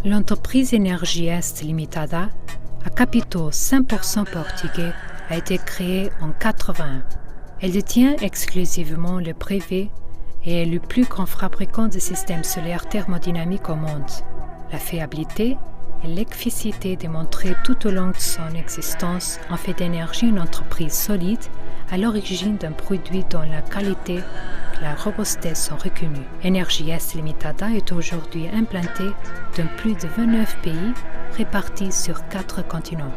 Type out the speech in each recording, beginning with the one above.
L'entreprise Énergie Est Limitada, à capitaux 100% portugais, a été créée en 1981. Elle détient exclusivement le brevet et est le plus grand fabricant de systèmes solaires thermodynamiques au monde. La fiabilité et l'efficacité démontrées tout au long de son existence ont fait d'Énergie une entreprise solide à l'origine d'un produit dont la qualité et la robustesse sont reconnues. Énergie Est Limitada est aujourd'hui implantée dans plus de 29 pays répartis sur 4 continents.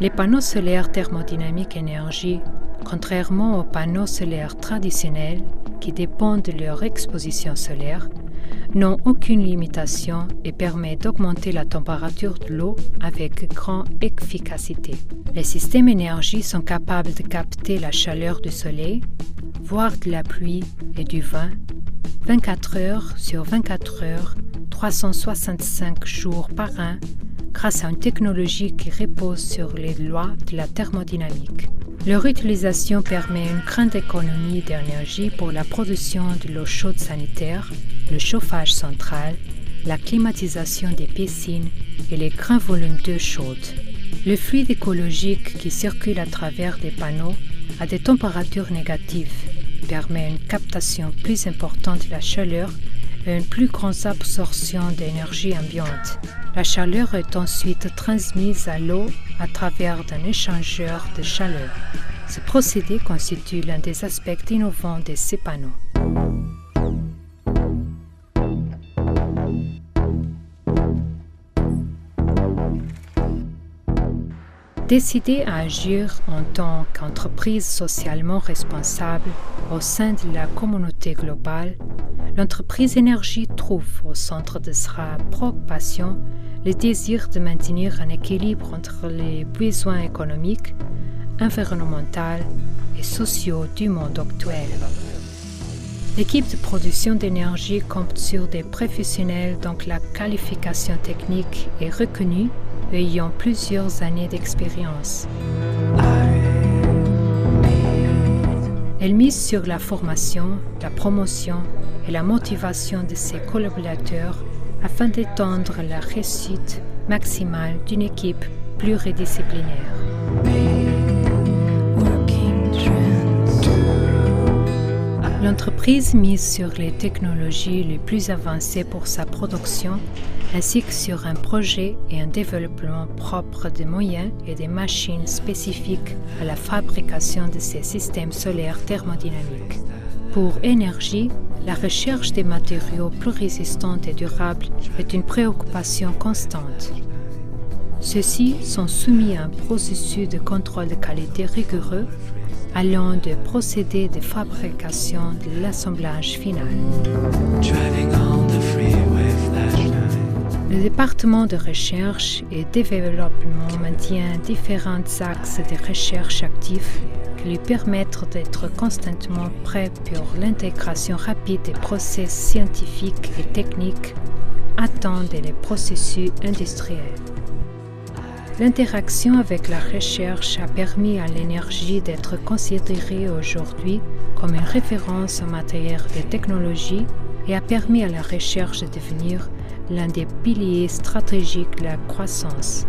Les panneaux solaires thermodynamiques Énergie, contrairement aux panneaux solaires traditionnels qui dépendent de leur exposition solaire, n'ont aucune limitation et permettent d'augmenter la température de l'eau avec grande efficacité. Les systèmes Énergie sont capables de capter la chaleur du soleil, voire de la pluie et du vent, 24 heures sur 24 heures, 365 jours par an, grâce à une technologie qui repose sur les lois de la thermodynamique. Leur utilisation permet une grande économie d'énergie pour la production de l'eau chaude sanitaire, le chauffage central, la climatisation des piscines et les grands volumes d'eau chaude. Le fluide écologique qui circule à travers des panneaux à des températures négatives permet une captation plus importante de la chaleur et une plus grande absorption d'énergie ambiante. La chaleur est ensuite transmise à l'eau à travers un échangeur de chaleur. Ce procédé constitue l'un des aspects innovants de ces panneaux. Décidée à agir en tant qu'entreprise socialement responsable au sein de la communauté globale, l'entreprise Énergie trouve au centre de sa préoccupation le désir de maintenir un équilibre entre les besoins économiques, environnementaux et sociaux du monde actuel. L'équipe de production d'énergie compte sur des professionnels dont la qualification technique est reconnue et ayant plusieurs années d'expérience. Elle mise sur la formation, la promotion et la motivation de ses collaborateurs afin d'étendre la réussite maximale d'une équipe pluridisciplinaire. L'entreprise mise sur les technologies les plus avancées pour sa production, ainsi que sur un projet et un développement propre de moyens et des machines spécifiques à la fabrication de ces systèmes solaires thermodynamiques. Pour Énergie, la recherche des matériaux plus résistants et durables est une préoccupation constante. Ceux-ci sont soumis à un processus de contrôle de qualité rigoureux, allant de procédés de fabrication de l'assemblage final. Le département de recherche et développement maintient différents axes de recherche actifs qui lui permettent d'être constamment prêt pour l'intégration rapide des process scientifiques et techniques attendent les processus industriels. L'interaction avec la recherche a permis à l'énergie d'être considérée aujourd'hui comme une référence en matière de technologie et a permis à la recherche de devenir l'un des piliers stratégiques de la croissance.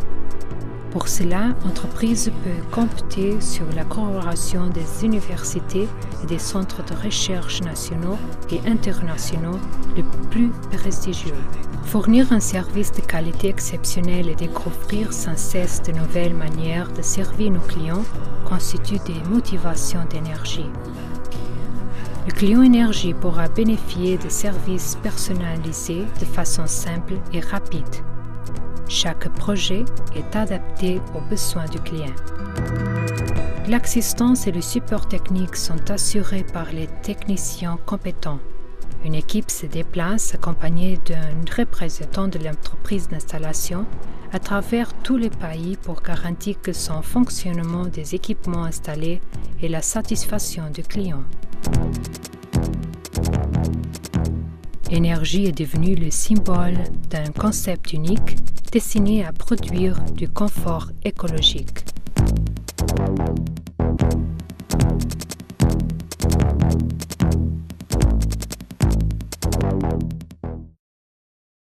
Pour cela, l'entreprise peut compter sur la collaboration des universités et des centres de recherche nationaux et internationaux les plus prestigieux. Fournir un service de qualité exceptionnelle et découvrir sans cesse de nouvelles manières de servir nos clients constitue des motivations d'énergie. Le client énergie pourra bénéficier de services personnalisés de façon simple et rapide. Chaque projet est adapté aux besoins du client. L'assistance et le support technique sont assurés par les techniciens compétents. Une équipe se déplace accompagnée d'un représentant de l'entreprise d'installation à travers tous les pays pour garantir que son fonctionnement des équipements installés et la satisfaction du client. Énergie est devenue le symbole d'un concept unique destiné à produire du confort écologique.